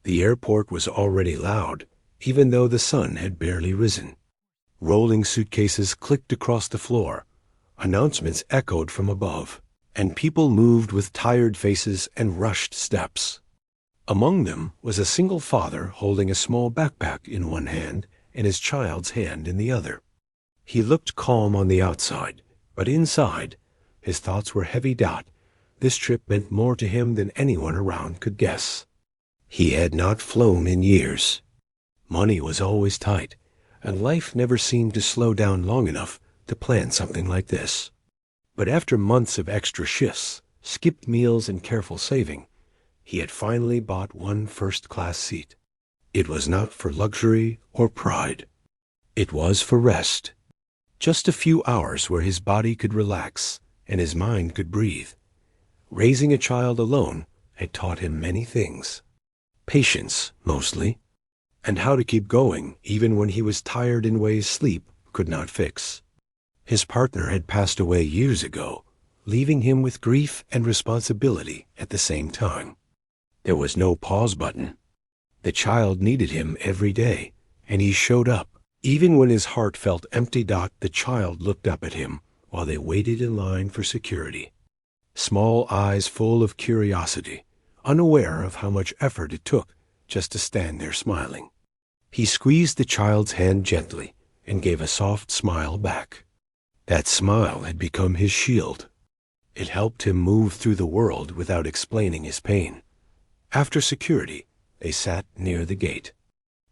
The airport was already loud, even though the sun had barely risen. Rolling suitcases clicked across the floor. Announcements echoed from above, and people moved with tired faces and rushed steps. Among them was a single father holding a small backpack in one hand and his child's hand in the other. He looked calm on the outside, but inside, his thoughts were heavy. This trip meant more to him than anyone around could guess. He had not flown in years. Money was always tight, and life never seemed to slow down long enough to plan something like this. But after months of extra shifts, skipped meals, and careful saving, he had finally bought one first-class seat. It was not for luxury or pride. It was for rest. Just a few hours where his body could relax and his mind could breathe. Raising a child alone had taught him many things. Patience, mostly, and how to keep going even when he was tired in ways sleep could not fix. His partner had passed away years ago, leaving him with grief and responsibility at the same time. There was no pause button. The child needed him every day, and he showed up. Even when his heart felt empty, the child looked up at him while they waited in line for security. Small eyes full of curiosity, unaware of how much effort it took just to stand there smiling. He squeezed the child's hand gently and gave a soft smile back. That smile had become his shield. It helped him move through the world without explaining his pain. After security, they sat near the gate.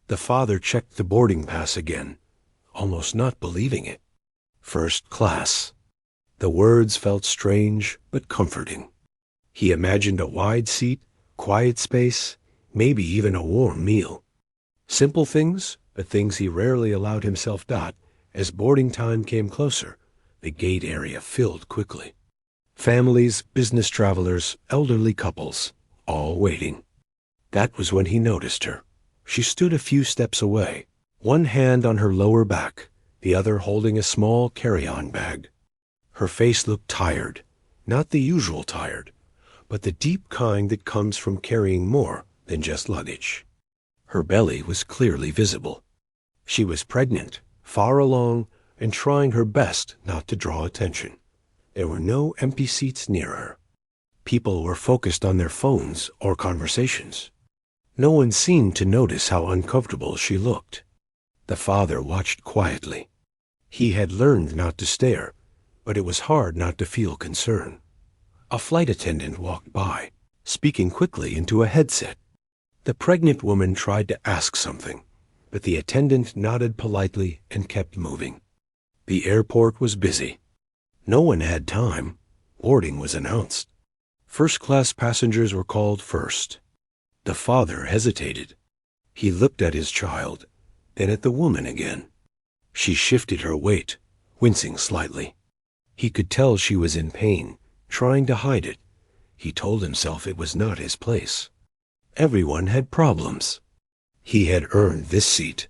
The father checked the boarding pass again, almost not believing it. First class. The words felt strange but comforting. He imagined a wide seat, quiet space, maybe even a warm meal. Simple things, but things he rarely allowed himself. As boarding time came closer, the gate area filled quickly. Families, business travelers, elderly couples, all waiting. That was when he noticed her. She stood a few steps away, one hand on her lower back, the other holding a small carry-on bag. Her face looked tired, not the usual tired, but the deep kind that comes from carrying more than just luggage. Her belly was clearly visible. She was pregnant, far along, and trying her best not to draw attention. There were no empty seats near her. People were focused on their phones or conversations. No one seemed to notice how uncomfortable she looked. The father watched quietly. He had learned not to stare, but it was hard not to feel concern. A flight attendant walked by, speaking quickly into a headset. The pregnant woman tried to ask something, but the attendant nodded politely and kept moving. The airport was busy. No one had time. Boarding was announced. First-class passengers were called first. The father hesitated. He looked at his child, then at the woman again. She shifted her weight, wincing slightly. He could tell she was in pain, trying to hide it. He told himself it was not his place. Everyone had problems. He had earned this seat.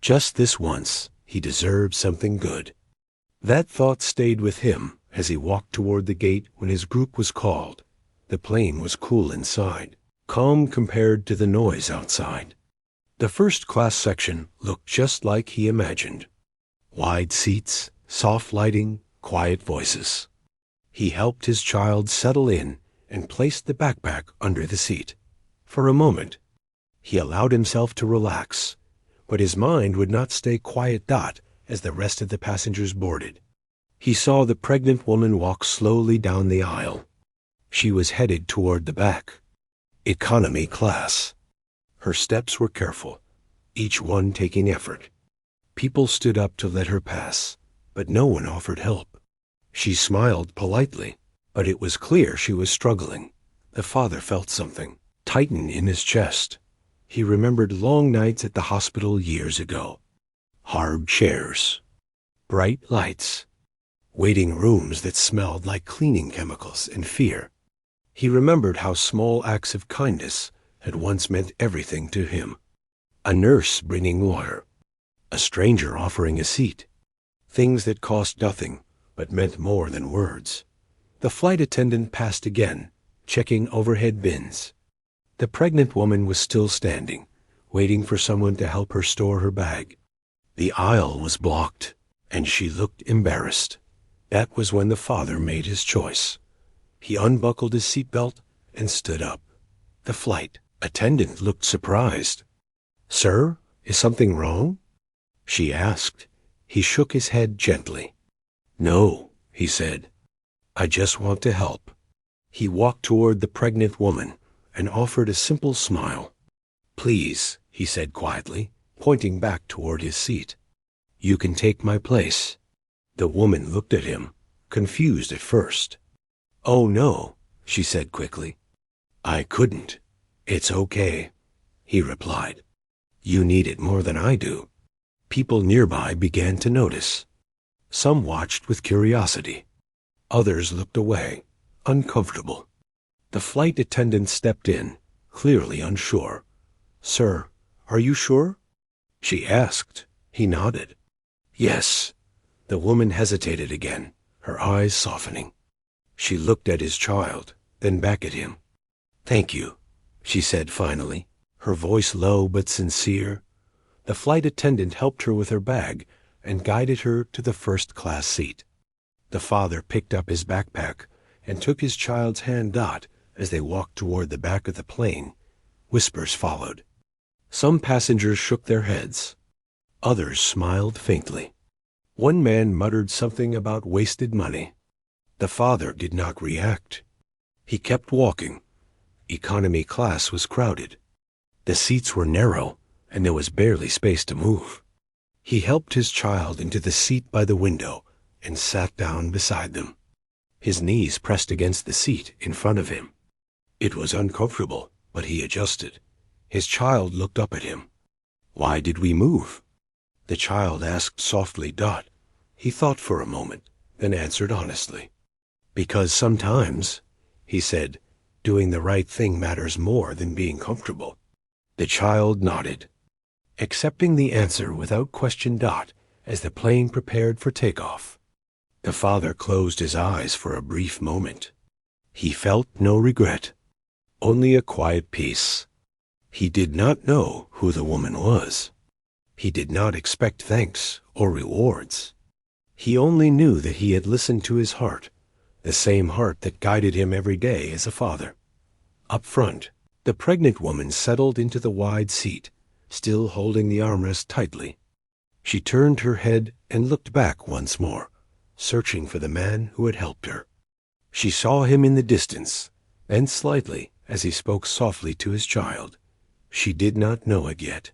Just this once, he deserved something good. That thought stayed with him as he walked toward the gate when his group was called. The plane was cool inside, calm compared to the noise outside. The first-class section looked just like he imagined. Wide seats, soft lighting, quiet voices. He helped his child settle in and placed the backpack under the seat. For a moment, he allowed himself to relax, but his mind would not stay quiet as the rest of the passengers boarded. He saw the pregnant woman walk slowly down the aisle. She was headed toward the back. Economy class. Her steps were careful, each one taking effort. People stood up to let her pass, but no one offered help. She smiled politely, but it was clear she was struggling. The father felt something tighten in his chest. He remembered long nights at the hospital years ago. Hard chairs, bright lights, waiting rooms that smelled like cleaning chemicals and fear. He remembered how small acts of kindness had once meant everything to him. A nurse bringing water, a stranger offering a seat. Things that cost nothing but meant more than words. The flight attendant passed again, checking overhead bins. The pregnant woman was still standing, waiting for someone to help her store her bag. The aisle was blocked, and she looked embarrassed. That was when the father made his choice. He unbuckled his seatbelt and stood up. The flight attendant looked surprised. "Sir, is something wrong?" she asked. He shook his head gently. "No," he said. "I just want to help." He walked toward the pregnant woman and offered a simple smile. "Please," he said quietly, pointing back toward his seat. "You can take my place." The woman looked at him, confused at first. "Oh, no," she said quickly. "I couldn't. It's okay," he replied. "You need it more than I do." People nearby began to notice. Some watched with curiosity. Others looked away, uncomfortable. The flight attendant stepped in, clearly unsure. "Sir, are you sure?" she asked. He nodded. "Yes." The woman hesitated again, her eyes softening. She looked at his child, then back at him. "Thank you," she said finally, her voice low but sincere. The flight attendant helped her with her bag and guided her to the first-class seat. The father picked up his backpack and took his child's hand. As they walked toward the back of the plane, whispers followed. Some passengers shook their heads. Others smiled faintly. One man muttered something about wasted money. The father did not react. He kept walking. Economy class was crowded. The seats were narrow, and there was barely space to move. He helped his child into the seat by the window and sat down beside them. His knees pressed against the seat in front of him. It was uncomfortable, but he adjusted. His child looked up at him. "Why did we move?" The child asked softly. He thought for a moment, then answered honestly. "Because sometimes," he said, "doing the right thing matters more than being comfortable." The child nodded, accepting the answer without question. As the plane prepared for takeoff, the father closed his eyes for a brief moment. He felt no regret, only a quiet peace. He did not know who the woman was. He did not expect thanks or rewards. He only knew that he had listened to his heart, the same heart that guided him every day as a father. Up front, the pregnant woman settled into the wide seat, still holding the armrest tightly. She turned her head and looked back once more, searching for the man who had helped her. She saw him in the distance, then slightly as he spoke softly to his child. She did not know it yet,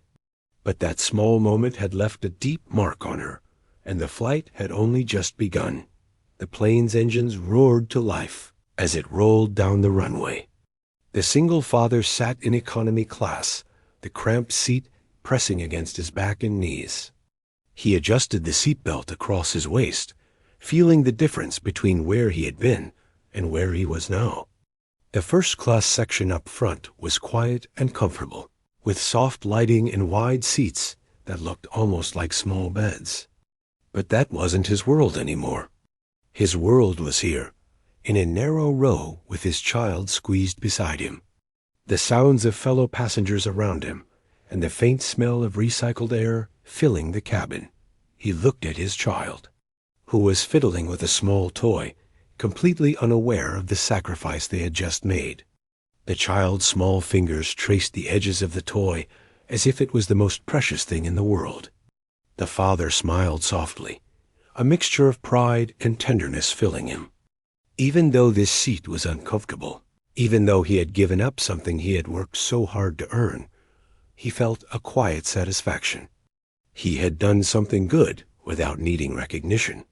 but that small moment had left a deep mark on her, and the flight had only just begun. The plane's engines roared to life as it rolled down the runway. The single father sat in economy class, the cramped seat pressing against his back and knees. He adjusted the seatbelt across his waist, feeling the difference between where he had been and where he was now. The first-class section up front was quiet and comfortable, with soft lighting and wide seats that looked almost like small beds. But that wasn't his world anymore. His world was here, in a narrow row with his child squeezed beside him. The sounds of fellow passengers around him, and the faint smell of recycled air filling the cabin. He looked at his child, who was fiddling with a small toy, completely unaware of the sacrifice they had just made. The child's small fingers traced the edges of the toy as if it was the most precious thing in the world. The father smiled softly, a mixture of pride and tenderness filling him. Even though this seat was uncomfortable, even though he had given up something he had worked so hard to earn, he felt a quiet satisfaction. He had done something good without needing recognition.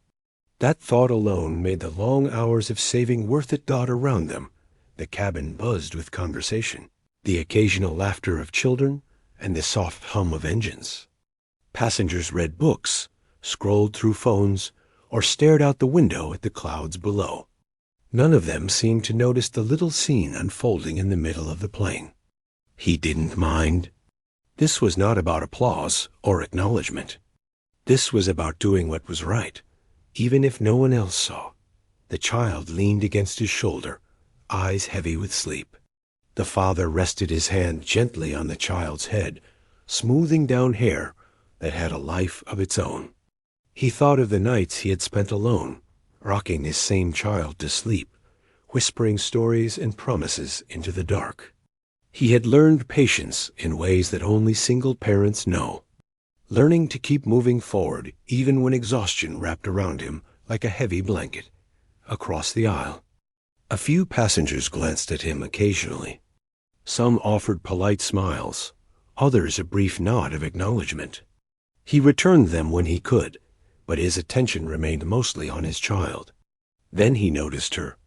That thought alone made the long hours of saving worth it. Around them, the cabin buzzed with conversation, the occasional laughter of children, and the soft hum of engines. Passengers read books, scrolled through phones, or stared out the window at the clouds below. None of them seemed to notice the little scene unfolding in the middle of the plane. He didn't mind. This was not about applause or acknowledgement. This was about doing what was right, even if no one else saw. The child leaned against his shoulder, eyes heavy with sleep. The father rested his hand gently on the child's head, smoothing down hair that had a life of its own. He thought of the nights he had spent alone, rocking this same child to sleep, whispering stories and promises into the dark. He had learned patience in ways that only single parents know, learning to keep moving forward even when exhaustion wrapped around him like a heavy blanket. Across the aisle, a few passengers glanced at him occasionally. Some offered polite smiles, others a brief nod of acknowledgement. He returned them when he could, but his attention remained mostly on his child. Then he noticed her.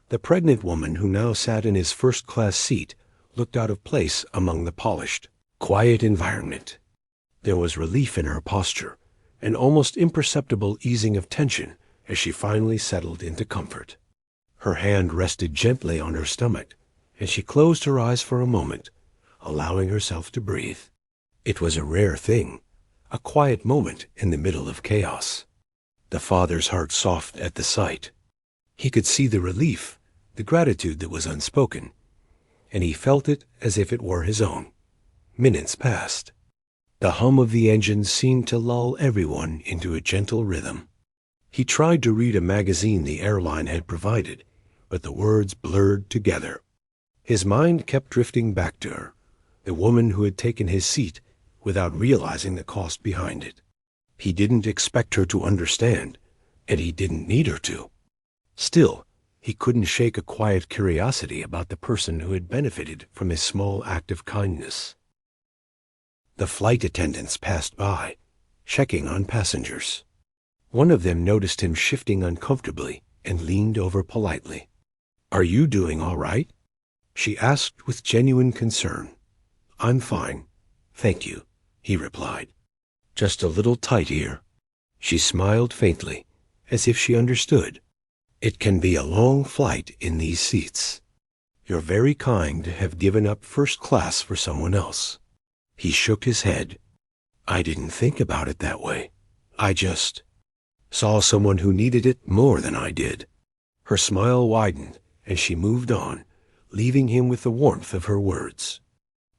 The pregnant woman who now sat in his first-class seat looked out of place among the polished, quiet environment. There was relief in her posture, an almost imperceptible easing of tension as she finally settled into comfort. Her hand rested gently on her stomach, and she closed her eyes for a moment, allowing herself to breathe. It was a rare thing, a quiet moment in the middle of chaos. The father's heart softened at the sight. He could see the relief, the gratitude that was unspoken, and he felt it as if it were his own. Minutes passed. The hum of the engines seemed to lull everyone into a gentle rhythm. He tried to read a magazine the airline had provided, but the words blurred together. His mind kept drifting back to her, the woman who had taken his seat without realizing the cost behind it. He didn't expect her to understand, and he didn't need her to. Still, he couldn't shake a quiet curiosity about the person who had benefited from his small act of kindness. The flight attendants passed by, checking on passengers. One of them noticed him shifting uncomfortably and leaned over politely. "Are you doing all right?" she asked with genuine concern. "I'm fine, thank you," he replied. "Just a little tight here." She smiled faintly, as if she understood. "It can be a long flight in these seats. You're very kind to have given up first class for someone else." He shook his head. "I didn't think about it that way. I just saw someone who needed it more than I did." Her smile widened, and she moved on, leaving him with the warmth of her words.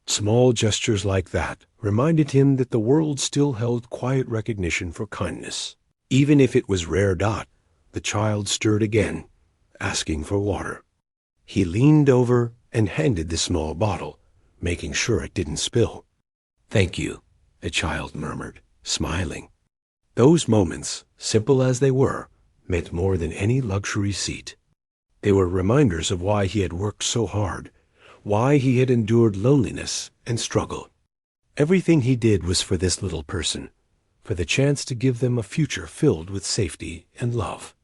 Small gestures like that reminded him that the world still held quiet recognition for kindness. Even if it was rare. The child stirred again, asking for water. He leaned over and handed the small bottle, making sure it didn't spill. "Thank you," the child murmured, smiling. Those moments, simple as they were, meant more than any luxury seat. They were reminders of why he had worked so hard, why he had endured loneliness and struggle. Everything he did was for this little person, for the chance to give them a future filled with safety and love.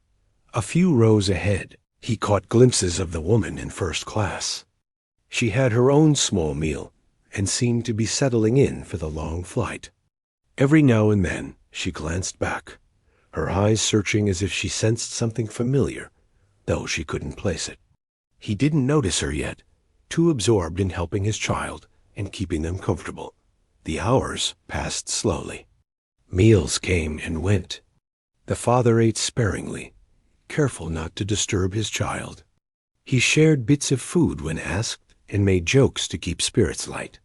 A few rows ahead, he caught glimpses of the woman in first class. She had her own small meal and seemed to be settling in for the long flight. Every now and then, she glanced back, her eyes searching as if she sensed something familiar, though she couldn't place it. He didn't notice her yet, too absorbed in helping his child and keeping them comfortable. The hours passed slowly. Meals came and went. The father ate sparingly, careful not to disturb his child. He shared bits of food when asked and made jokes to keep spirits light.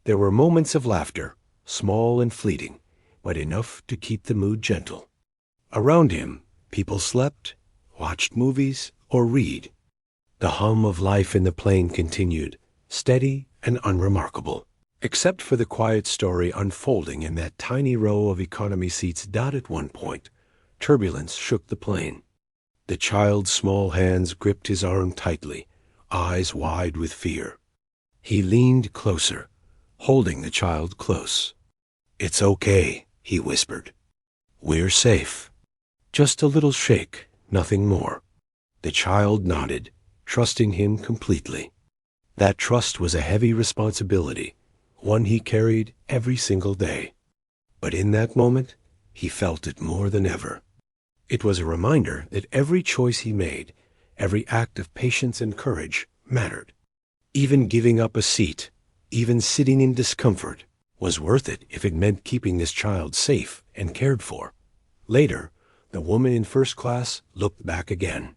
There were moments of laughter, small and fleeting, but enough to keep the mood gentle. Around him, people slept, watched movies, or read. The hum of life in the plane continued, steady and unremarkable, except for the quiet story unfolding in that tiny row of economy seats. At one point, turbulence shook the plane. The child's small hands gripped his arm tightly, eyes wide with fear. He leaned closer, holding the child close. "It's okay," he whispered. "We're safe." Just a little shake, nothing more. The child nodded, trusting him completely. That trust was a heavy responsibility, one he carried every single day. But in that moment, he felt it more than ever. It was a reminder that every choice he made, every act of patience and courage, mattered. Even giving up a seat, even sitting in discomfort, was worth it if it meant keeping this child safe and cared for. Later, the woman in first class looked back again.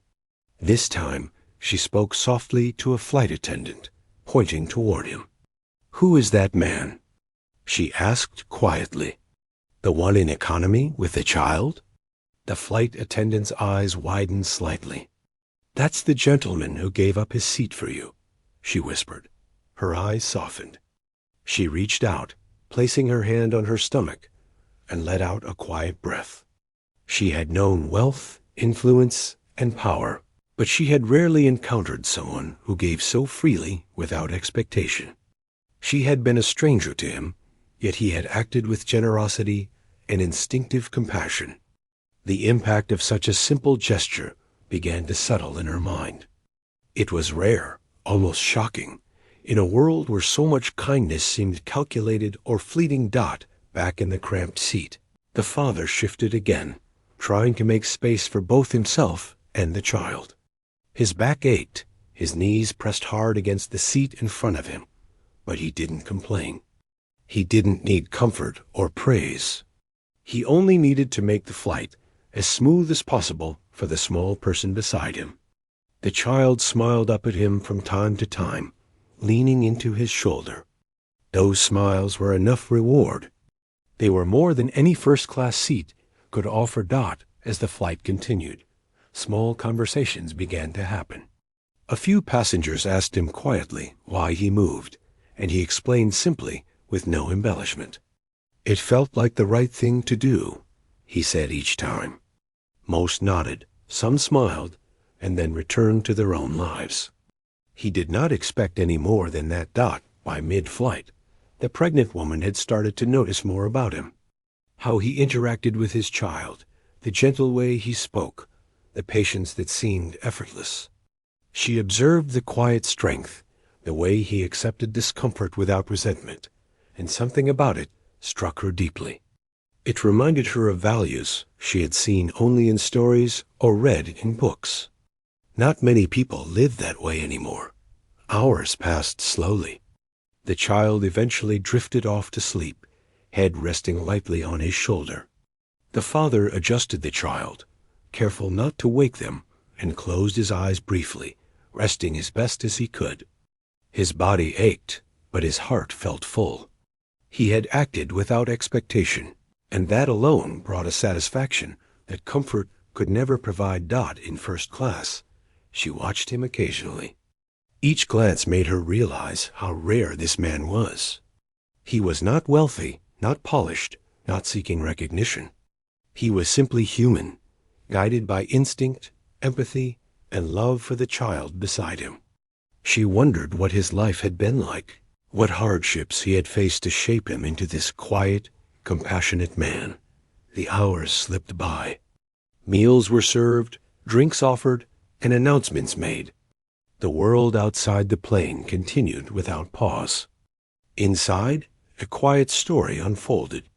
This time, she spoke softly to a flight attendant, pointing toward him. "Who is that man?" she asked quietly. "The one in economy with the child?" The flight attendant's eyes widened slightly. "That's the gentleman who gave up his seat for you," she whispered. Her eyes softened. She reached out, placing her hand on her stomach, and let out a quiet breath. She had known wealth, influence, and power, but she had rarely encountered someone who gave so freely without expectation. She had been a stranger to him, yet he had acted with generosity and instinctive compassion. The impact of such a simple gesture began to settle in her mind. It was rare, almost shocking, in a world where so much kindness seemed calculated or fleeting. Back in the cramped seat, the father shifted again, trying to make space for both himself and the child. His back ached, his knees pressed hard against the seat in front of him, but he didn't complain. He didn't need comfort or praise. He only needed to make the flight as smooth as possible for the small person beside him. The child smiled up at him from time to time, leaning into his shoulder. Those smiles were enough reward. They were more than any first-class seat could offer. As the flight continued, small conversations began to happen. A few passengers asked him quietly why he moved, and he explained simply, with no embellishment. "It felt like the right thing to do," he said each time. Most nodded, some smiled, and then returned to their own lives. He did not expect any more than that. By mid-flight, the pregnant woman had started to notice more about him. How he interacted with his child, the gentle way he spoke, the patience that seemed effortless. She observed the quiet strength, the way he accepted discomfort without resentment, and something about it struck her deeply. It reminded her of values she had seen only in stories or read in books. Not many people live that way anymore. Hours passed slowly. The child eventually drifted off to sleep, head resting lightly on his shoulder. The father adjusted the child, careful not to wake them, and closed his eyes briefly, resting as best as he could. His body ached, but his heart felt full. He had acted without expectation, and that alone brought a satisfaction that comfort could never provide. In first class, she watched him occasionally. Each glance made her realize how rare this man was. He was not wealthy, not polished, not seeking recognition. He was simply human, guided by instinct, empathy, and love for the child beside him. She wondered what his life had been like, what hardships he had faced to shape him into this quiet, compassionate man. The hours slipped by. Meals were served, drinks offered, and announcements made. The world outside the plane continued without pause. Inside, a quiet story unfolded.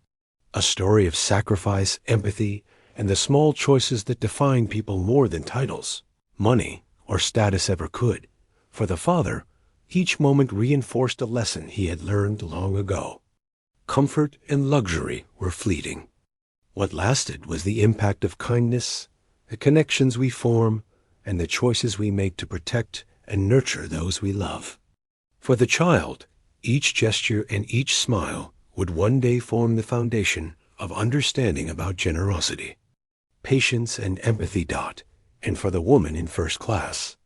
A story of sacrifice, empathy, and the small choices that define people more than titles, money, or status ever could. For the father, each moment reinforced a lesson he had learned long ago. Comfort and luxury were fleeting. What lasted was the impact of kindness, the connections we form, and the choices we make to protect and nurture those we love. For the child, each gesture and each smile would one day form the foundation of understanding about generosity, patience, and empathy. And for the woman in first class,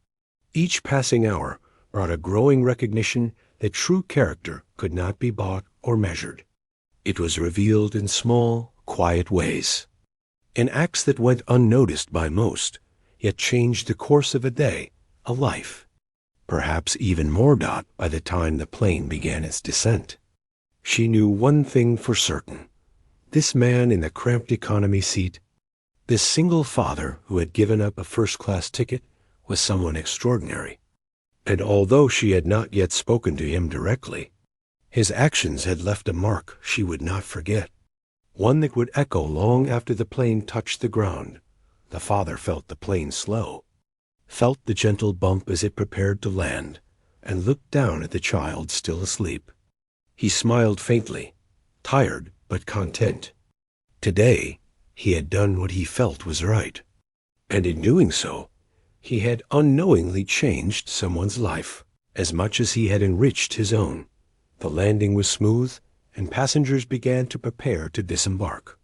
each passing hour brought a growing recognition that true character could not be bought or measured. It was revealed in small, quiet ways, in acts that went unnoticed by most, yet changed the course of a day, a life. Perhaps even more. By the time the plane began its descent, she knew one thing for certain. This man in the cramped economy seat, this single father who had given up a first-class ticket, was someone extraordinary. And although she had not yet spoken to him directly, his actions had left a mark she would not forget, one that would echo long after the plane touched the ground. The father felt the plane slow, felt the gentle bump as it prepared to land, and looked down at the child still asleep. He smiled faintly, tired but content. Today, he had done what he felt was right, and in doing so, he had unknowingly changed someone's life. as much as he had enriched his own. The landing was smooth, and passengers began to prepare to disembark.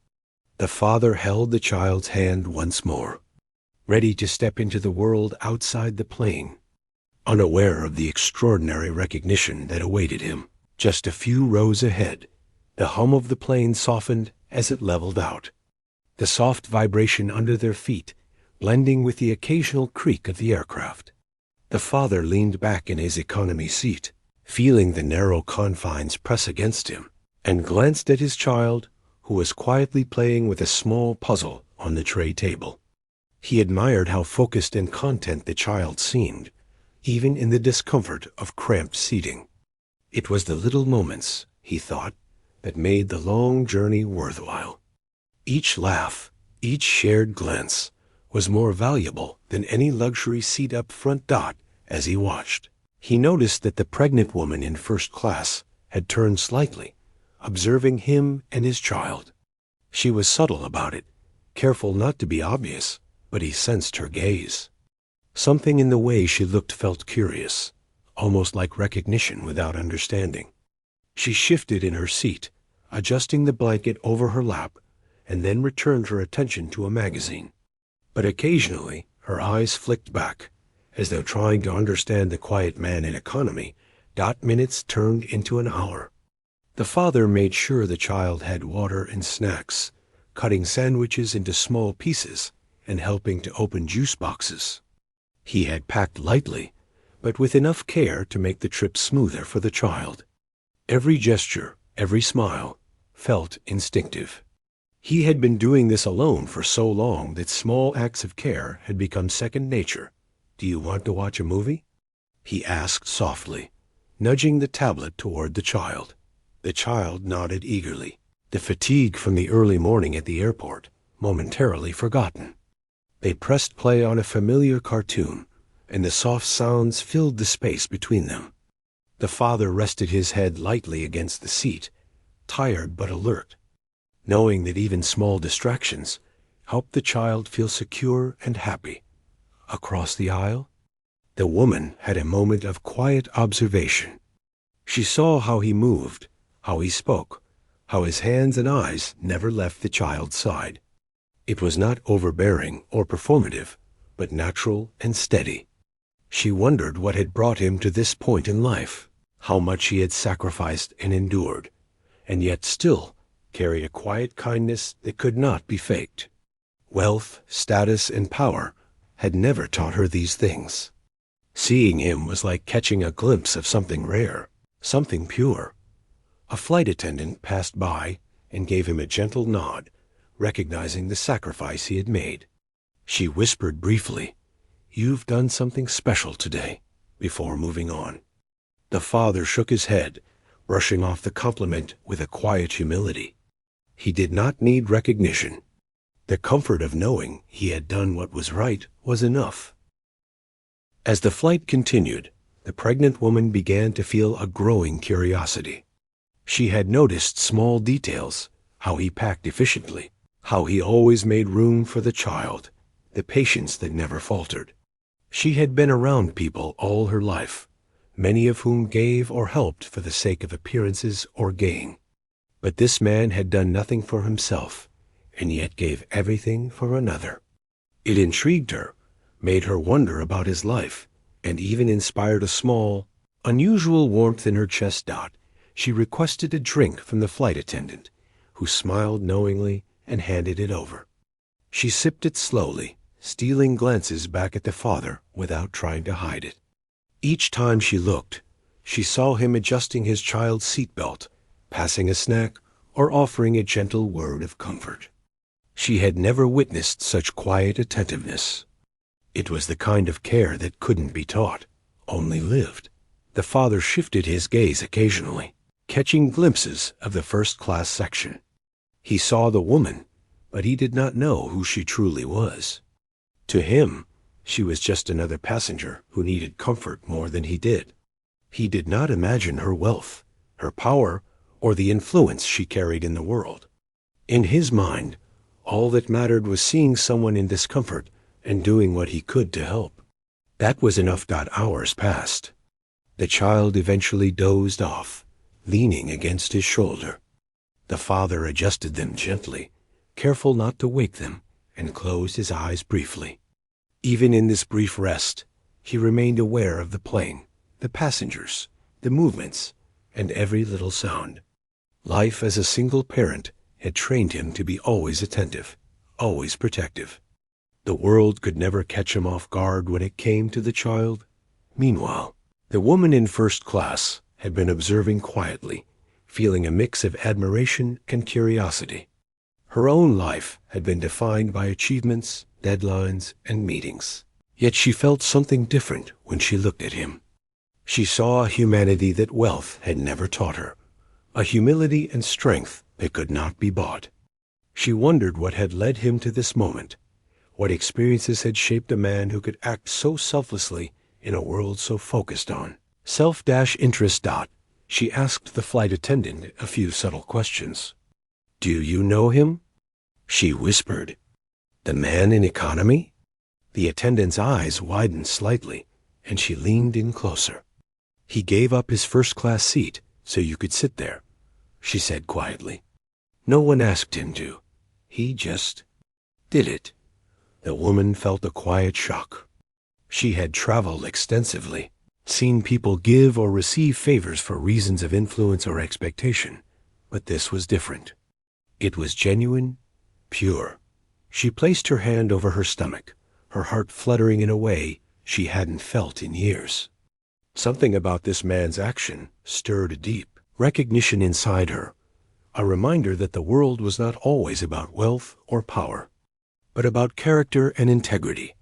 The father held the child's hand once more, ready to step into the world outside the plane, unaware of the extraordinary recognition that awaited him. Just a few rows ahead, the hum of the plane softened as it leveled out, the soft vibration under their feet blending with the occasional creak of the aircraft. The father leaned back in his economy seat, feeling the narrow confines press against him, and glanced at his child, who was quietly playing with a small puzzle on the tray table. He admired how focused and content the child seemed, even in the discomfort of cramped seating. It was the little moments, he thought, that made the long journey worthwhile. Each laugh, each shared glance, was more valuable than any luxury seat up front. As he watched, he noticed that the pregnant woman in first class had turned slightly, observing him and his child. She was subtle about it, careful not to be obvious, but he sensed her gaze. Something in the way she looked felt curious, almost like recognition without understanding. She shifted in her seat, adjusting the blanket over her lap, and then returned her attention to a magazine. But occasionally her eyes flicked back, as though trying to understand the quiet man in economy. Minutes turned into an hour. The father made sure the child had water and snacks, cutting sandwiches into small pieces and helping to open juice boxes. He had packed lightly, but with enough care to make the trip smoother for the child. Every gesture, every smile, felt instinctive. He had been doing this alone for so long that small acts of care had become second nature. "Do you want to watch a movie?" he asked softly, nudging the tablet toward the child. The child nodded eagerly, the fatigue from the early morning at the airport momentarily forgotten. They pressed play on a familiar cartoon, and the soft sounds filled the space between them. The father rested his head lightly against the seat, tired but alert, knowing that even small distractions helped the child feel secure and happy. Across the aisle, the woman had a moment of quiet observation. She saw how he moved, how he spoke, how his hands and eyes never left the child's side. It was not overbearing or performative, but natural and steady. She wondered what had brought him to this point in life, how much he had sacrificed and endured, and yet still carried a quiet kindness that could not be faked. Wealth, status, and power had never taught her these things. Seeing him was like catching a glimpse of something rare, something pure. A flight attendant passed by and gave him a gentle nod, recognizing the sacrifice he had made. She whispered briefly, "You've done something special today," before moving on. The father shook his head, brushing off the compliment with a quiet humility. He did not need recognition. The comfort of knowing he had done what was right was enough. As the flight continued, the pregnant woman began to feel a growing curiosity. She had noticed small details, how he packed efficiently, how he always made room for the child, the patience that never faltered. She had been around people all her life, many of whom gave or helped for the sake of appearances or gain. But this man had done nothing for himself, and yet gave everything for another. It intrigued her, made her wonder about his life, and even inspired a small, unusual warmth in her chest. She requested a drink from the flight attendant, who smiled knowingly and handed it over. She sipped it slowly, stealing glances back at the father without trying to hide it. Each time she looked, she saw him adjusting his child's seatbelt, passing a snack, or offering a gentle word of comfort. She had never witnessed such quiet attentiveness. It was the kind of care that couldn't be taught, only lived. The father shifted his gaze occasionally, catching glimpses of the first-class section. He saw the woman, but he did not know who she truly was. To him, she was just another passenger who needed comfort more than he did. He did not imagine her wealth, her power, or the influence she carried in the world. In his mind, all that mattered was seeing someone in discomfort and doing what he could to help. That was enough. Hours passed. The child eventually dozed off, leaning against his shoulder. The father adjusted them gently, careful not to wake them, and closed his eyes briefly. Even in this brief rest, he remained aware of the plane, the passengers, the movements, and every little sound. Life as a single parent had trained him to be always attentive, always protective. The world could never catch him off guard when it came to the child. Meanwhile, the woman in first class had been observing quietly, feeling a mix of admiration and curiosity. Her own life had been defined by achievements, deadlines, and meetings. Yet she felt something different when she looked at him. She saw a humanity that wealth had never taught her, a humility and strength that could not be bought. She wondered what had led him to this moment, what experiences had shaped a man who could act so selflessly in a world so focused on self-interest. She asked the flight attendant a few subtle questions. "Do you know him?" She whispered. "The man in economy?" The attendant's eyes widened slightly, and she leaned in closer. "He gave up his first-class seat so you could sit there," she said quietly. "No one asked him to. He just did it." The woman felt a quiet shock. She had traveled extensively, seen people give or receive favors for reasons of influence or expectation, but this was different. It was genuine, pure. She placed her hand over her stomach, her heart fluttering in a way she hadn't felt in years. Something about this man's action stirred a deep recognition inside her, a reminder that the world was not always about wealth or power, but about character and integrity.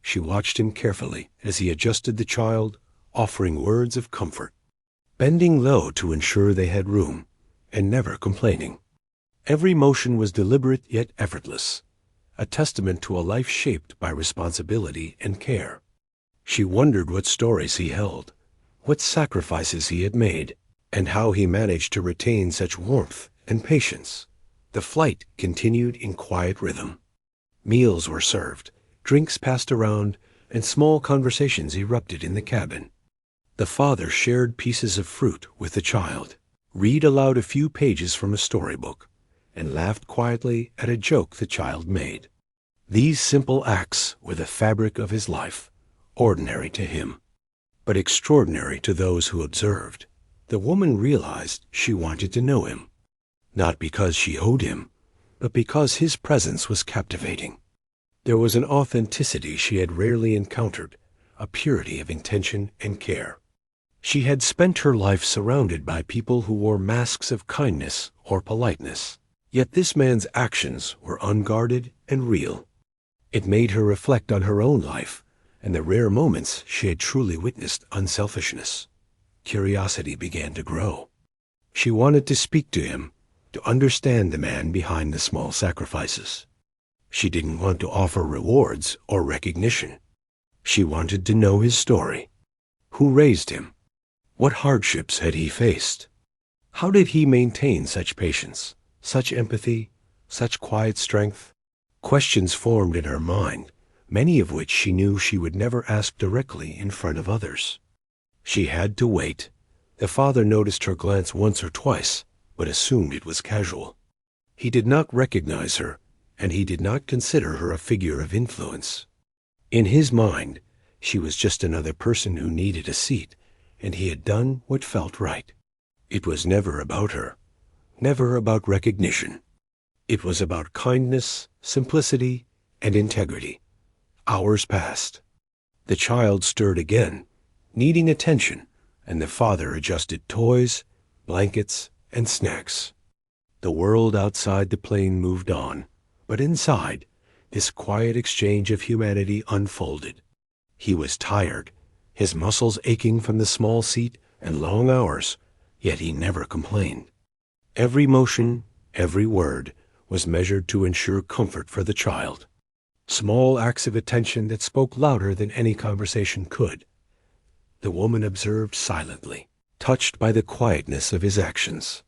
She watched him carefully as he adjusted the child, offering words of comfort, bending low to ensure they had room, and never complaining. Every motion was deliberate yet effortless, a testament to a life shaped by responsibility and care. She wondered what stories he held, what sacrifices he had made, and how he managed to retain such warmth and patience. The flight continued in quiet rhythm. Meals were served, drinks passed around, and small conversations erupted in the cabin. The father shared pieces of fruit with the child, read aloud a few pages from a storybook, and laughed quietly at a joke the child made. These simple acts were the fabric of his life, ordinary to him, but extraordinary to those who observed. The woman realized she wanted to know him, not because she owed him, but because his presence was captivating. There was an authenticity she had rarely encountered, a purity of intention and care. She had spent her life surrounded by people who wore masks of kindness or politeness, yet this man's actions were unguarded and real. It made her reflect on her own life and the rare moments she had truly witnessed unselfishness. Curiosity began to grow. She wanted to speak to him, to understand the man behind the small sacrifices. She didn't want to offer rewards or recognition. She wanted to know his story. Who raised him? What hardships had he faced? How did he maintain such patience, such empathy, such quiet strength? Questions formed in her mind, many of which she knew she would never ask directly in front of others. She had to wait. The father noticed her glance once or twice, but assumed it was casual. He did not recognize her, and he did not consider her a figure of influence. In his mind, she was just another person who needed a seat, and he had done what felt right. It was never about her, never about recognition. It was about kindness, simplicity, and integrity. Hours passed. The child stirred again, needing attention, and the father adjusted toys, blankets, and snacks. The world outside the plane moved on, but inside, this quiet exchange of humanity unfolded. He was tired, his muscles aching from the small seat and long hours, yet he never complained. Every motion, every word, was measured to ensure comfort for the child. Small acts of attention that spoke louder than any conversation could. The woman observed silently, touched by the quietness of his actions.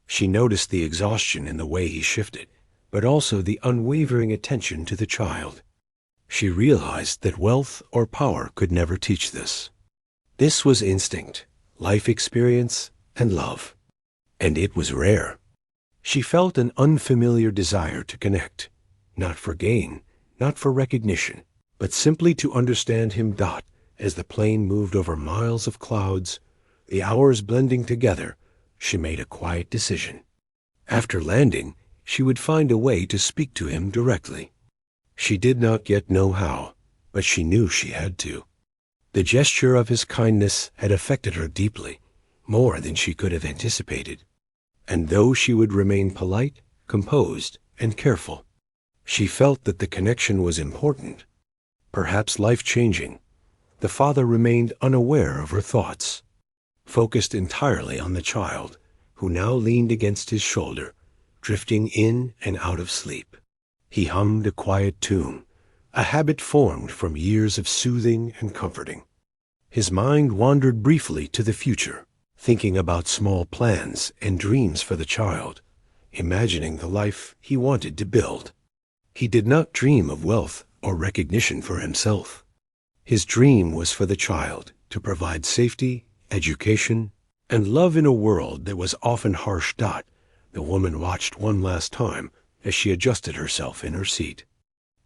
She noticed the exhaustion in the way he shifted, but also the unwavering attention to the child. She realized that wealth or power could never teach this. This was instinct, life experience, and love. And it was rare. She felt an unfamiliar desire to connect, not for gain, not for recognition, but simply to understand him. As the plane moved over miles of clouds, the hours blending together, she made a quiet decision. After landing, she would find a way to speak to him directly. She did not yet know how, but she knew she had to. The gesture of his kindness had affected her deeply, more than she could have anticipated. And though she would remain polite, composed, and careful, she felt that the connection was important, perhaps life-changing. The father remained unaware of her thoughts, focused entirely on the child, who now leaned against his shoulder, drifting in and out of sleep. He hummed a quiet tune, a habit formed from years of soothing and comforting. His mind wandered briefly to the future, thinking about small plans and dreams for the child, imagining the life he wanted to build. He did not dream of wealth or recognition for himself. His dream was for the child, to provide safety, education, and love in a world that was often harsh. The woman watched one last time as she adjusted herself in her seat.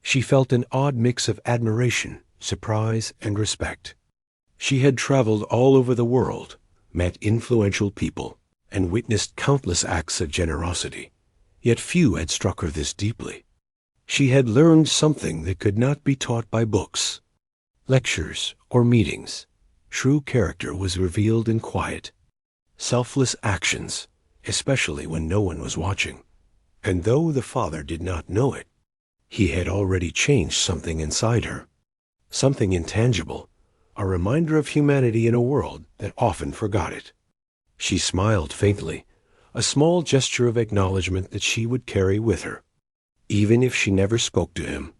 She felt an odd mix of admiration, surprise, and respect. She had traveled all over the world, met influential people, and witnessed countless acts of generosity, yet few had struck her this deeply. She had learned something that could not be taught by books, lectures, or meetings. True character was revealed in quiet, selfless actions, especially when no one was watching. And though the father did not know it, he had already changed something inside her, something intangible, a reminder of humanity in a world that often forgot it. She smiled faintly, a small gesture of acknowledgement that she would carry with her, even if she never spoke to him.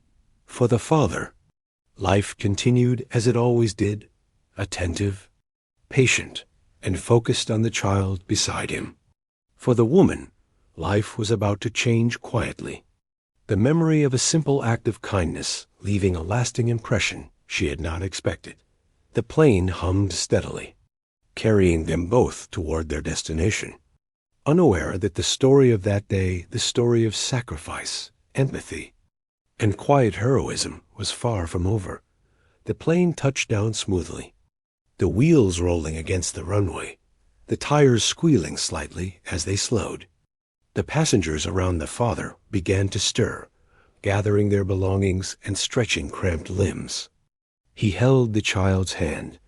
For the father, life continued as it always did, attentive, patient, and focused on the child beside him. For the woman, life was about to change quietly. The memory of a simple act of kindness, leaving a lasting impression she had not expected. The plane hummed steadily, carrying them both toward their destination, unaware that the story of that day, the story of sacrifice, empathy, and quiet heroism, was far from over. The plane touched down smoothly, the wheels rolling against the runway, the tires squealing slightly as they slowed. The passengers around the father began to stir, gathering their belongings and stretching cramped limbs. He held the child's hand,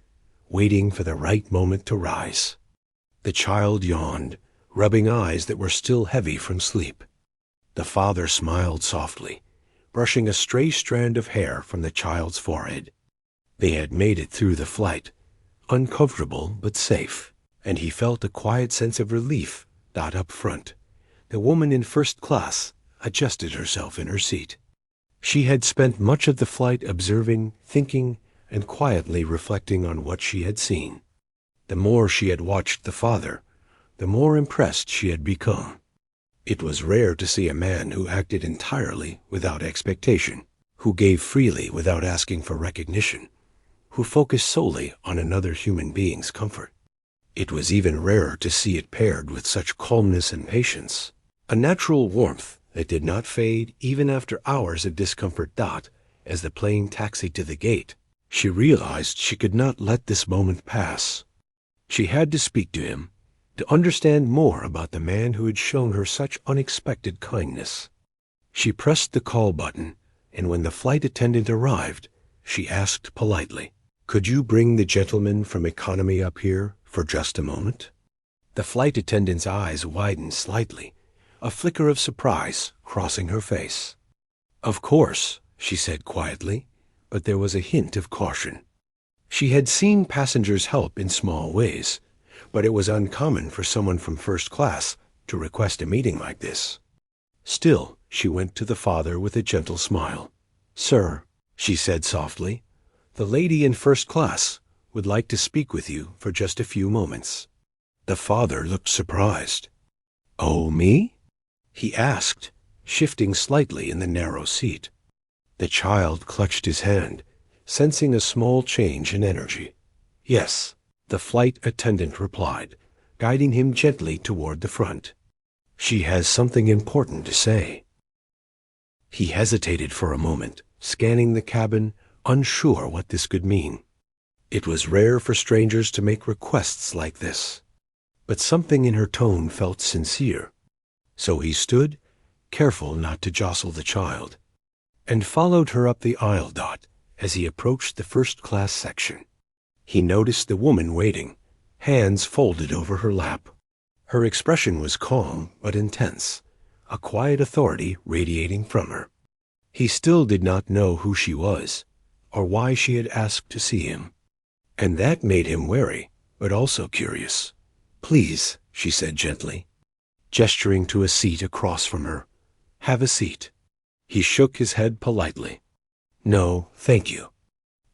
waiting for the right moment to rise. The child yawned, rubbing eyes that were still heavy from sleep. The father smiled softly, brushing a stray strand of hair from the child's forehead. They had made it through the flight, uncomfortable but safe, and he felt a quiet sense of relief. Up front, the woman in first class adjusted herself in her seat. She had spent much of the flight observing, thinking, and quietly reflecting on what she had seen. The more she had watched the father, the more impressed she had become. It was rare to see a man who acted entirely without expectation, who gave freely without asking for recognition, who focused solely on another human being's comfort. It was even rarer to see it paired with such calmness and patience, a natural warmth that did not fade even after hours of discomfort. As the plane taxied to the gate, she realized she could not let this moment pass. She had to speak to him, to understand more about the man who had shown her such unexpected kindness. She pressed the call button, and when the flight attendant arrived, she asked politely, "Could you bring the gentleman from economy up here for just a moment?" The flight attendant's eyes widened slightly, a flicker of surprise crossing her face. "Of course," she said quietly, but there was a hint of caution. She had seen passengers help in small ways, but it was uncommon for someone from first class to request a meeting like this. Still, she went to the father with a gentle smile. "Sir," she said softly, "the lady in first class would like to speak with you for just a few moments." The father looked surprised. "Oh, me?" he asked, shifting slightly in the narrow seat. The child clutched his hand, sensing a small change in energy. Yes, the flight attendant replied, guiding him gently toward the front. She has something important to say. He hesitated for a moment, scanning the cabin, unsure what this could mean. It was rare for strangers to make requests like this, but something in her tone felt sincere. So he stood, careful not to jostle the child, and followed her up the aisle. As he approached the first-class section, he noticed the woman waiting, hands folded over her lap. Her expression was calm but intense, a quiet authority radiating from her. He still did not know who she was, or why she had asked to see him, and that made him wary, but also curious. "Please," she said gently, gesturing to a seat across from her. "Have a seat." He shook his head politely. "No, thank you.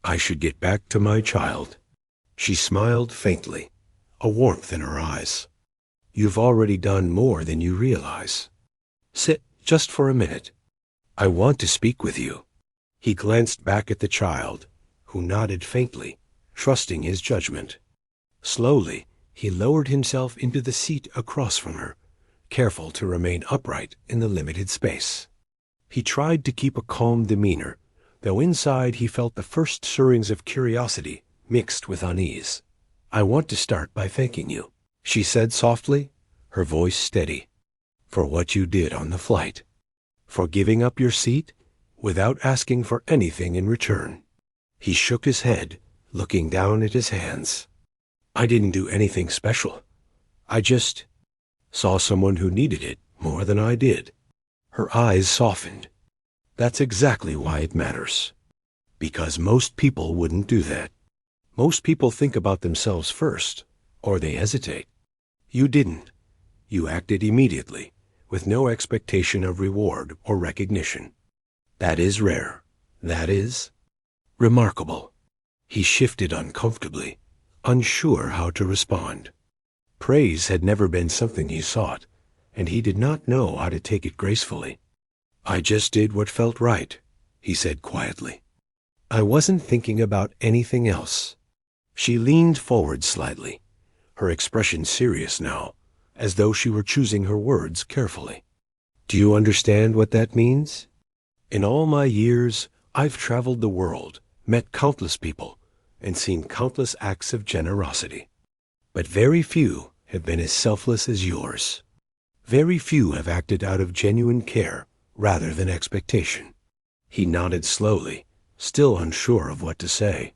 I should get back to my child." She smiled faintly, a warmth in her eyes. "You've already done more than you realize. Sit just for a minute. I want to speak with you." He glanced back at the child, who nodded faintly, trusting his judgment. Slowly, he lowered himself into the seat across from her, careful to remain upright in the limited space. He tried to keep a calm demeanor, though inside he felt the first stirrings of curiosity mixed with unease. "I want to start by thanking you," she said softly, her voice steady, "for what you did on the flight, for giving up your seat without asking for anything in return." He shook his head, looking down at his hands. "I didn't do anything special. I just saw someone who needed it more than I did." Her eyes softened. "That's exactly why it matters. Because most people wouldn't do that. Most people think about themselves first, or they hesitate. You didn't. You acted immediately, with no expectation of reward or recognition. That is rare. That is remarkable." He shifted uncomfortably, unsure how to respond. Praise had never been something he sought, and he did not know how to take it gracefully. "I just did what felt right," he said quietly. "I wasn't thinking about anything else." She leaned forward slightly, her expression serious now, as though she were choosing her words carefully. "Do you understand what that means? In all my years, I've traveled the world, met countless people, and seen countless acts of generosity. But very few have been as selfless as yours. Very few have acted out of genuine care rather than expectation." He nodded slowly, still unsure of what to say.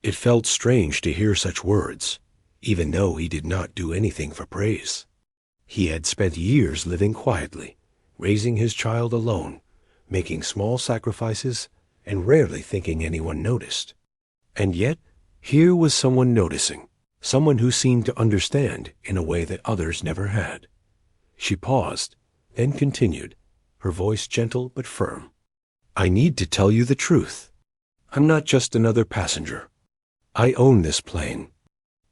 It felt strange to hear such words, even though he did not do anything for praise. He had spent years living quietly, raising his child alone, making small sacrifices, and rarely thinking anyone noticed. And yet, here was someone noticing, someone who seemed to understand in a way that others never had. She paused, then continued, her voice gentle but firm. "I need to tell you the truth. I'm not just another passenger. I own this plane.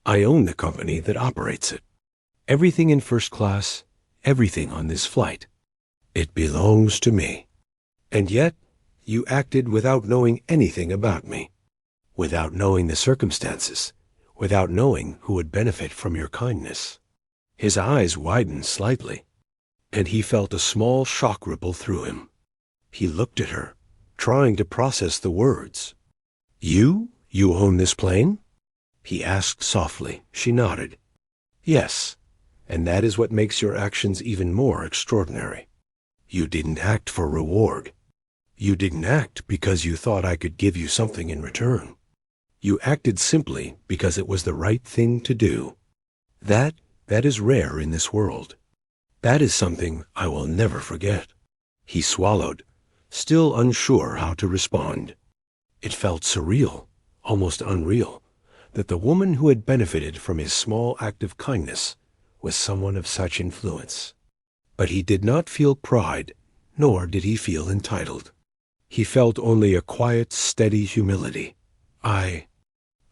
I own the company that operates it. Everything in first class, everything on this flight. It belongs to me. And yet, you acted without knowing anything about me, without knowing the circumstances, without knowing who would benefit from your kindness." His eyes widened slightly, and he felt a small shock ripple through him. He looked at her, trying to process the words. You own this plane?" he asked softly. She nodded. "Yes, and that is what makes your actions even more extraordinary. You didn't act for reward. You didn't act because you thought I could give you something in return. You acted simply because it was the right thing to do. That is rare in this world. That is something I will never forget." He swallowed, still unsure how to respond. It felt surreal, almost unreal, that the woman who had benefited from his small act of kindness was someone of such influence. But he did not feel pride, nor did he feel entitled. He felt only a quiet, steady humility. I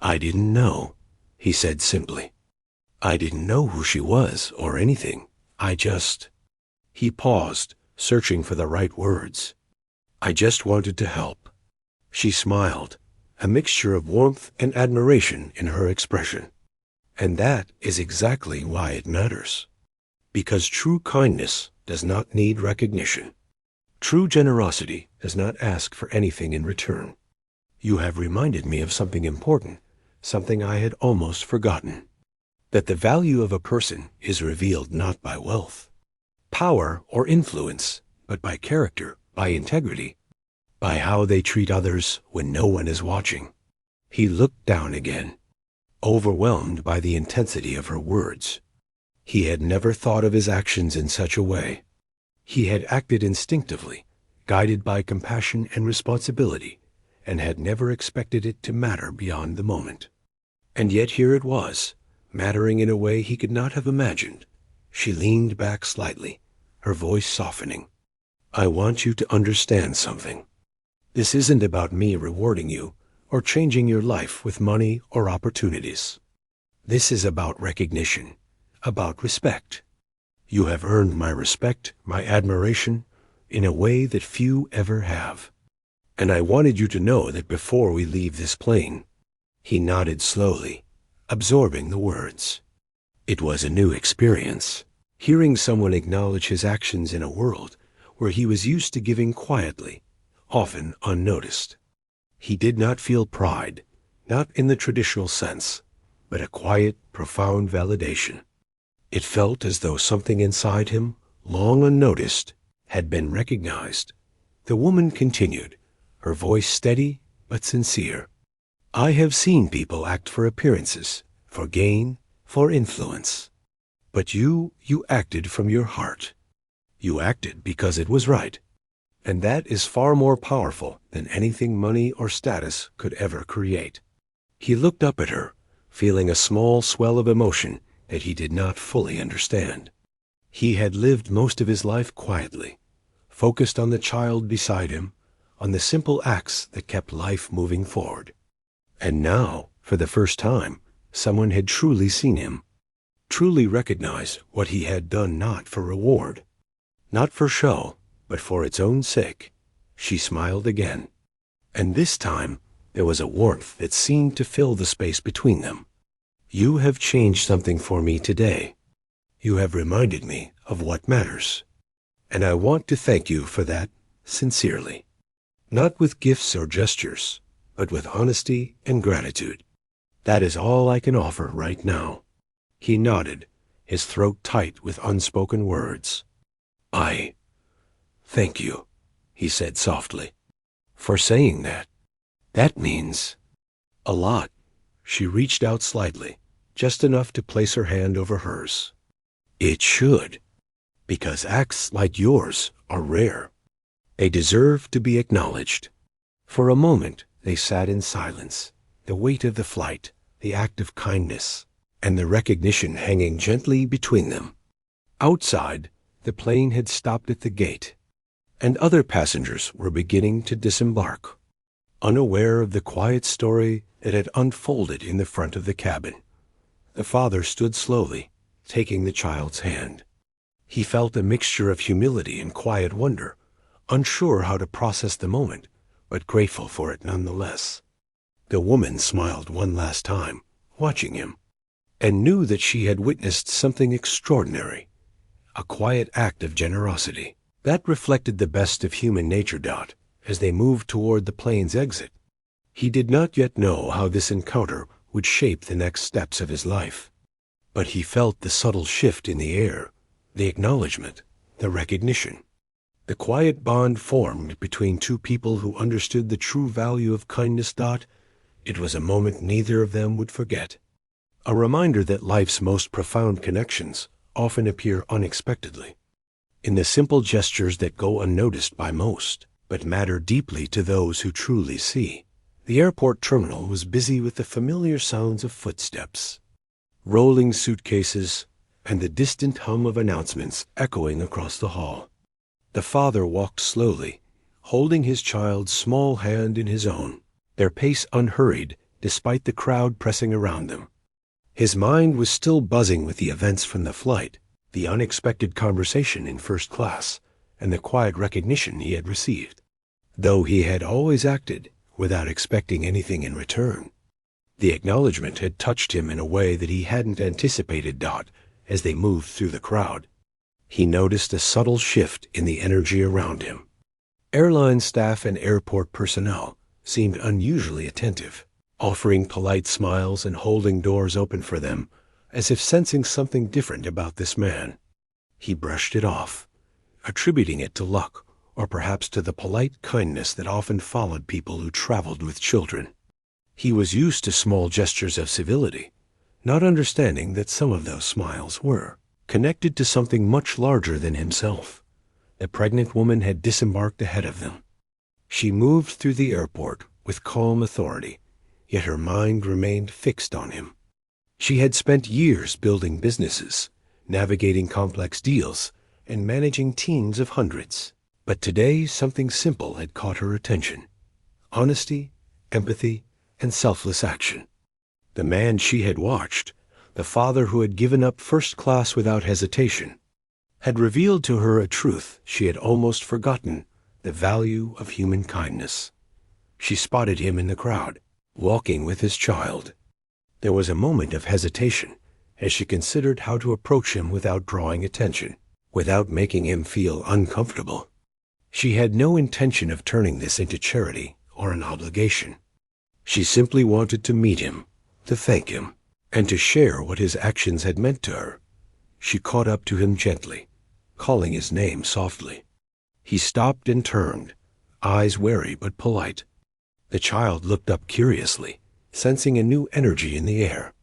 didn't know," he said simply. "I didn't know who she was or anything. He paused, searching for the right words. "I just wanted to help." She smiled, a mixture of warmth and admiration in her expression. And that is exactly why it matters. Because true kindness does not need recognition. True generosity does not ask for anything in return. You have reminded me of something important, something I had almost forgotten. That the value of a person is revealed not by wealth, power, or influence, but by character, by integrity, by how they treat others when no one is watching. He looked down again, overwhelmed by the intensity of her words. He had never thought of his actions in such a way. He had acted instinctively, guided by compassion and responsibility, and had never expected it to matter beyond the moment. And yet here it was, mattering in a way he could not have imagined. She leaned back slightly, her voice softening. I want you to understand something. This isn't about me rewarding you or changing your life with money or opportunities. This is about recognition, about respect. You have earned my respect, my admiration, in a way that few ever have. And I wanted you to know that before we leave this plane. He nodded slowly, absorbing the words. It was a new experience, hearing someone acknowledge his actions in a world where he was used to giving quietly, often unnoticed. He did not feel pride, not in the traditional sense, but a quiet, profound validation. It felt as though something inside him, long unnoticed, had been recognized. The woman continued, her voice steady but sincere. I have seen people act for appearances, for gain, for influence. But you acted from your heart. You acted because it was right. And that is far more powerful than anything money or status could ever create. He looked up at her, feeling a small swell of emotion that he did not fully understand. He had lived most of his life quietly, focused on the child beside him, on the simple acts that kept life moving forward. And now, for the first time, someone had truly seen him, truly recognized what he had done not for reward, not for show, but for its own sake. She smiled again, and this time there was a warmth that seemed to fill the space between them. You have changed something for me today. You have reminded me of what matters, and I want to thank you for that sincerely, not with gifts or gestures, but with honesty and gratitude. That is all I can offer right now. He nodded, his throat tight with unspoken words. I thank you, he said softly, for saying that. That means a lot. She reached out slightly, just enough to place her hand over hers. It should, because acts like yours are rare. They deserve to be acknowledged. For a moment, they sat in silence, the weight of the flight, the act of kindness, and the recognition hanging gently between them. Outside, the plane had stopped at the gate, and other passengers were beginning to disembark, unaware of the quiet story that had unfolded in the front of the cabin. The father stood slowly, taking the child's hand. He felt a mixture of humility and quiet wonder, unsure how to process the moment, but grateful for it nonetheless. The woman smiled one last time, watching him, and knew that she had witnessed something extraordinary, a quiet act of generosity. That reflected the best of human nature. As they moved toward the plane's exit, he did not yet know how this encounter would shape the next steps of his life. But he felt the subtle shift in the air, the acknowledgement, the recognition. The quiet bond formed between two people who understood the true value of kindness. It was a moment neither of them would forget. A reminder that life's most profound connections often appear unexpectedly, in the simple gestures that go unnoticed by most, but matter deeply to those who truly see. The airport terminal was busy with the familiar sounds of footsteps, rolling suitcases, and the distant hum of announcements echoing across the hall. The father walked slowly, holding his child's small hand in his own, their pace unhurried despite the crowd pressing around them. His mind was still buzzing with the events from the flight, the unexpected conversation in first class, and the quiet recognition he had received. Though he had always acted without expecting anything in return. The acknowledgement had touched him in a way that he hadn't anticipated. As they moved through the crowd, he noticed a subtle shift in the energy around him. Airline staff and airport personnel seemed unusually attentive, offering polite smiles and holding doors open for them, as if sensing something different about this man. He brushed it off, attributing it to luck, or perhaps to the polite kindness that often followed people who traveled with children. He was used to small gestures of civility, not understanding that some of those smiles were connected to something much larger than himself. The pregnant woman had disembarked ahead of them. She moved through the airport with calm authority, yet her mind remained fixed on him. She had spent years building businesses, navigating complex deals, and managing teams of hundreds. But today something simple had caught her attention: honesty, empathy, and selfless action. The man she had watched, the father who had given up first class without hesitation, had revealed to her a truth she had almost forgotten: the value of human kindness. She spotted him in the crowd, walking with his child. There was a moment of hesitation as she considered how to approach him without drawing attention, without making him feel uncomfortable. She had no intention of turning this into charity or an obligation. She simply wanted to meet him, to thank him, and to share what his actions had meant to her. She caught up to him gently, calling his name softly. He stopped and turned, eyes wary but polite. The child looked up curiously, sensing a new energy in the air.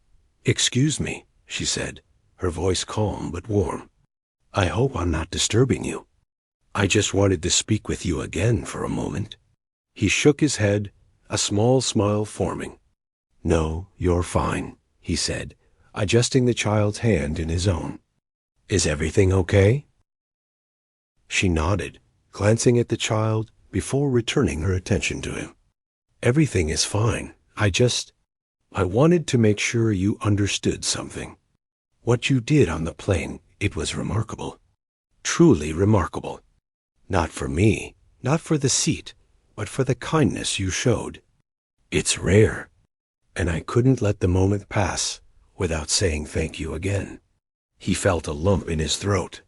"Excuse me," she said, her voice calm but warm. "I hope I'm not disturbing you. I just wanted to speak with you again for a moment." He shook his head, a small smile forming. "No, you're fine," he said, adjusting the child's hand in his own. "Is everything okay?" She nodded, glancing at the child before returning her attention to him. "Everything is fine. I wanted to make sure you understood something. What you did on the plane, it was remarkable. Truly remarkable. Not for me, not for the seat, but for the kindness you showed. It's rare, and I couldn't let the moment pass without saying thank you again." He felt a lump in his throat.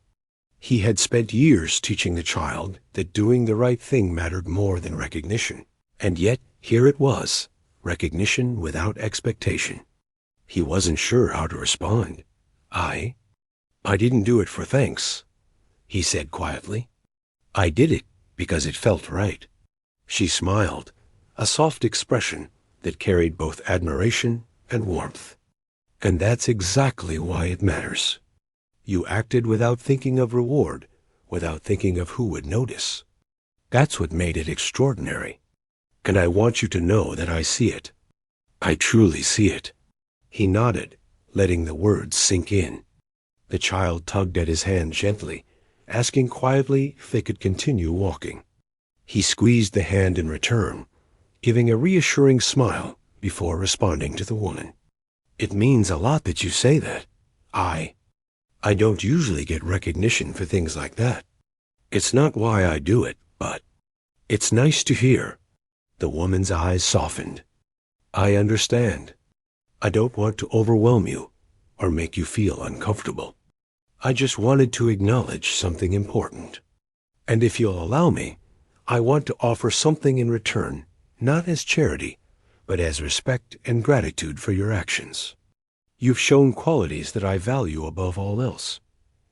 He had spent years teaching the child that doing the right thing mattered more than recognition, and yet here it was, recognition without expectation. He wasn't sure how to respond. I didn't do it for thanks," he said quietly. "I did it because it felt right." She smiled, a soft expression that carried both admiration and warmth. "And that's exactly why it matters. You acted without thinking of reward, without thinking of who would notice. That's what made it extraordinary. And I want you to know that I see it. I truly see it." He nodded, letting the words sink in. The child tugged at his hand gently, asking quietly if they could continue walking. He squeezed the hand in return, giving a reassuring smile before responding to the woman. "It means a lot that you say that. I don't usually get recognition for things like that. It's not why I do it, but it's nice to hear." The woman's eyes softened. "I understand. I don't want to overwhelm you or make you feel uncomfortable. I just wanted to acknowledge something important. And if you'll allow me, I want to offer something in return, not as charity, but as respect and gratitude for your actions. You've shown qualities that I value above all else: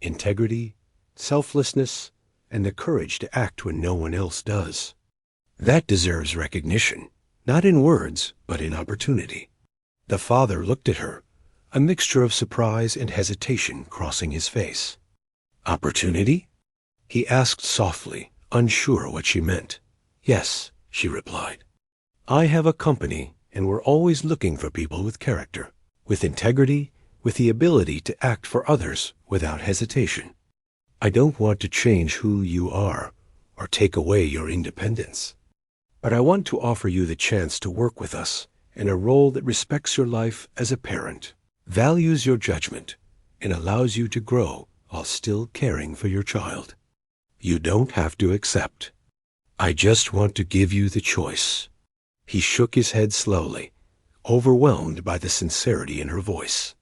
integrity, selflessness, and the courage to act when no one else does. That deserves recognition, not in words, but in opportunity." The father looked at her, a mixture of surprise and hesitation crossing his face. "Opportunity?" he asked softly, unsure what she meant. "Yes," she replied. "I have a company, and we're always looking for people with character, with integrity, with the ability to act for others without hesitation. I don't want to change who you are or take away your independence. But I want to offer you the chance to work with us in a role that respects your life as a parent, values your judgment, and allows you to grow while still caring for your child. You don't have to accept. I just want to give you the choice." He shook his head slowly, overwhelmed by the sincerity in her voice.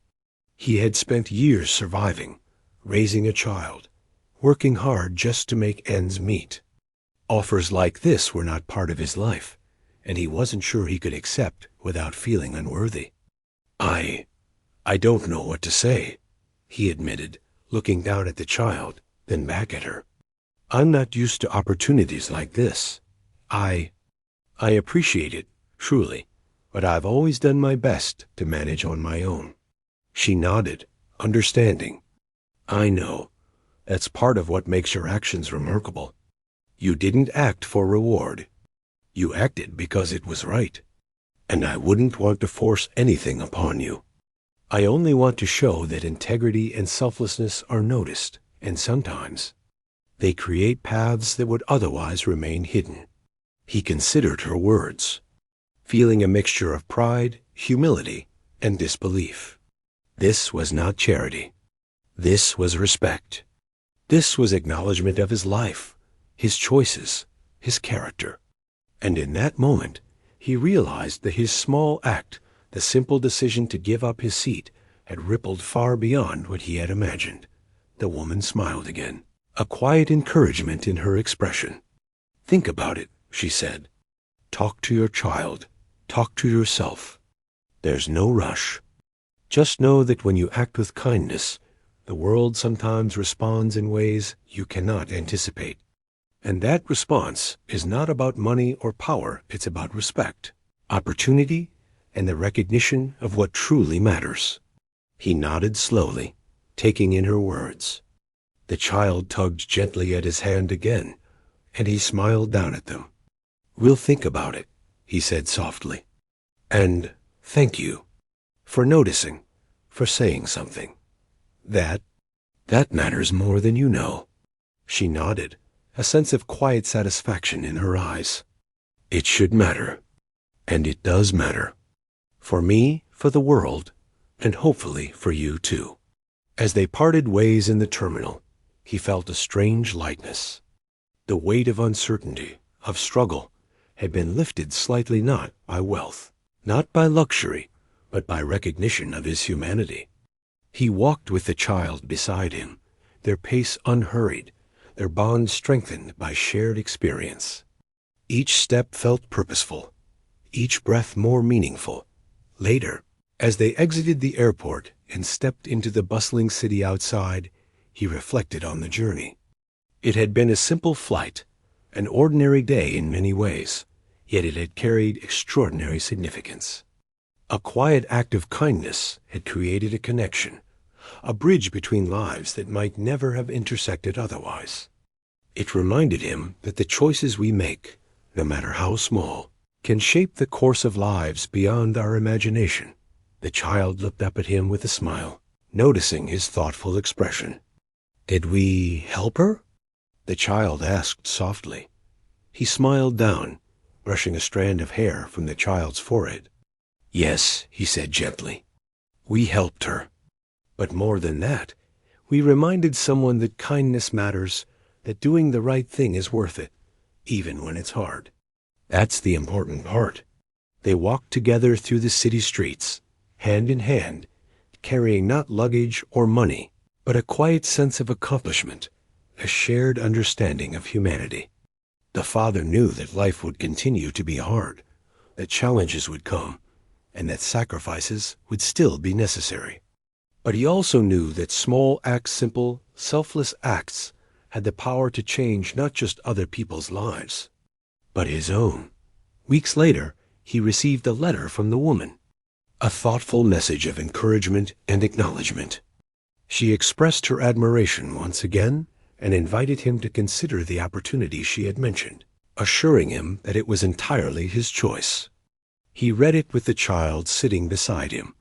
He had spent years surviving, raising a child, working hard just to make ends meet. Offers like this were not part of his life, and he wasn't sure he could accept without feeling unworthy. I don't know what to say, he admitted, looking down at the child, then back at her. I'm not used to opportunities like this. I appreciate it, truly, but I've always done my best to manage on my own. She nodded, understanding. I know. That's part of what makes your actions remarkable. You didn't act for reward. You acted because it was right. And I wouldn't want to force anything upon you. I only want to show that integrity and selflessness are noticed, and sometimes they create paths that would otherwise remain hidden. He considered her words, feeling a mixture of pride, humility, and disbelief. This was not charity. This was respect. This was acknowledgement of his life, his choices, his character. And in that moment, he realized that his small act, the simple decision to give up his seat, had rippled far beyond what he had imagined. The woman smiled again, a quiet encouragement in her expression. Think about it, she said. Talk to your child. Talk to yourself. There's no rush. Just know that when you act with kindness, the world sometimes responds in ways you cannot anticipate. And that response is not about money or power, it's about respect, opportunity, and the recognition of what truly matters. He nodded slowly, taking in her words. The child tugged gently at his hand again, and he smiled down at them. We'll think about it, he said softly. And thank you for noticing, for saying something. That matters more than you know. She nodded, a sense of quiet satisfaction in her eyes. It should matter. And it does matter. For me, for the world, and hopefully for you too. As they parted ways in the terminal, he felt a strange lightness. The weight of uncertainty, of struggle, had been lifted slightly not by wealth, not by luxury, but by recognition of his humanity. He walked with the child beside him, their pace unhurried, their bond strengthened by shared experience. Each step felt purposeful, each breath more meaningful. Later, as they exited the airport and stepped into the bustling city outside, he reflected on the journey. It had been a simple flight, an ordinary day in many ways, yet it had carried extraordinary significance. A quiet act of kindness had created a connection, a bridge between lives that might never have intersected otherwise. It reminded him that the choices we make, no matter how small, can shape the course of lives beyond our imagination. The child looked up at him with a smile, noticing his thoughtful expression. Did we help her? The child asked softly. He smiled down, brushing a strand of hair from the child's forehead. Yes, he said gently. We helped her. But more than that, we reminded someone that kindness matters, that doing the right thing is worth it, even when it's hard. That's the important part. They walked together through the city streets, hand in hand, carrying not luggage or money, but a quiet sense of accomplishment, a shared understanding of humanity. The father knew that life would continue to be hard, that challenges would come, and that sacrifices would still be necessary. But he also knew that small acts, simple, selfless acts, had the power to change not just other people's lives, but his own. Weeks later, he received a letter from the woman, a thoughtful message of encouragement and acknowledgement. She expressed her admiration once again and invited him to consider the opportunity she had mentioned, assuring him that it was entirely his choice. He read it with the child sitting beside him,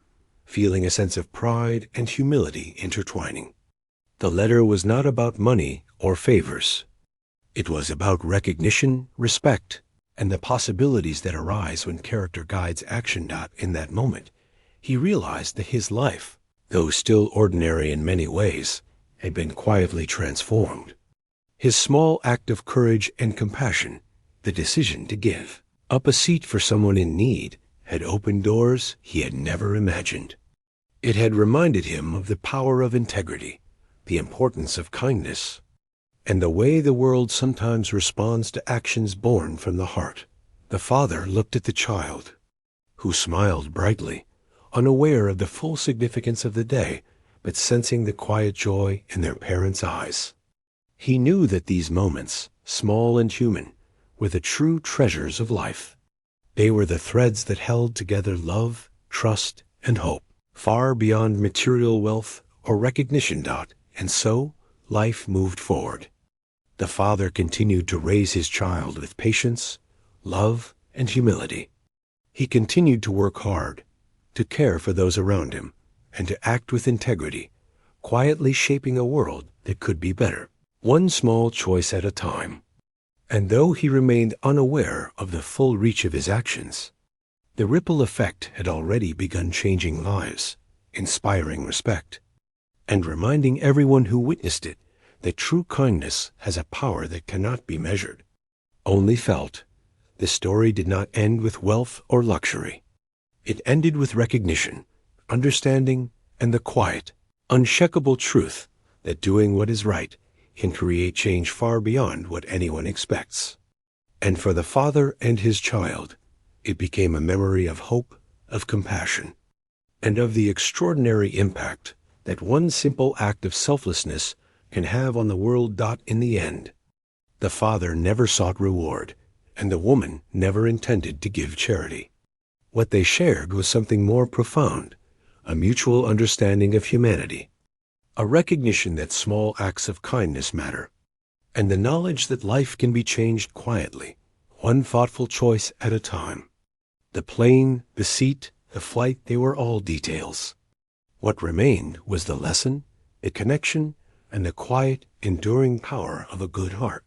feeling a sense of pride and humility intertwining. The letter was not about money or favors. It was about recognition, respect, and the possibilities that arise when character guides action. In that moment, he realized that his life, though still ordinary in many ways, had been quietly transformed. His small act of courage and compassion, the decision to give, up a seat for someone in need, had opened doors he had never imagined. It had reminded him of the power of integrity, the importance of kindness, and the way the world sometimes responds to actions born from the heart. The father looked at the child, who smiled brightly, unaware of the full significance of the day, but sensing the quiet joy in their parents' eyes. He knew that these moments, small and human, were the true treasures of life. They were the threads that held together love, trust, and hope, far beyond material wealth or recognition. And so, life moved forward. The father continued to raise his child with patience, love, and humility. He continued to work hard, to care for those around him, and to act with integrity, quietly shaping a world that could be better, one small choice at a time. And though he remained unaware of the full reach of his actions, the ripple effect had already begun changing lives, inspiring respect, and reminding everyone who witnessed it that true kindness has a power that cannot be measured, only felt. The story did not end with wealth or luxury. It ended with recognition, understanding, and the quiet, unshakable truth that doing what is right can create change far beyond what anyone expects. And for the father and his child, it became a memory of hope, of compassion, and of the extraordinary impact that one simple act of selflessness can have on the world. In the end, the father never sought reward, and the woman never intended to give charity. What they shared was something more profound, a mutual understanding of humanity, a recognition that small acts of kindness matter, and the knowledge that life can be changed quietly, one thoughtful choice at a time. The plane, the seat, the flight, they were all details. What remained was the lesson, the connection, and the quiet, enduring power of a good heart.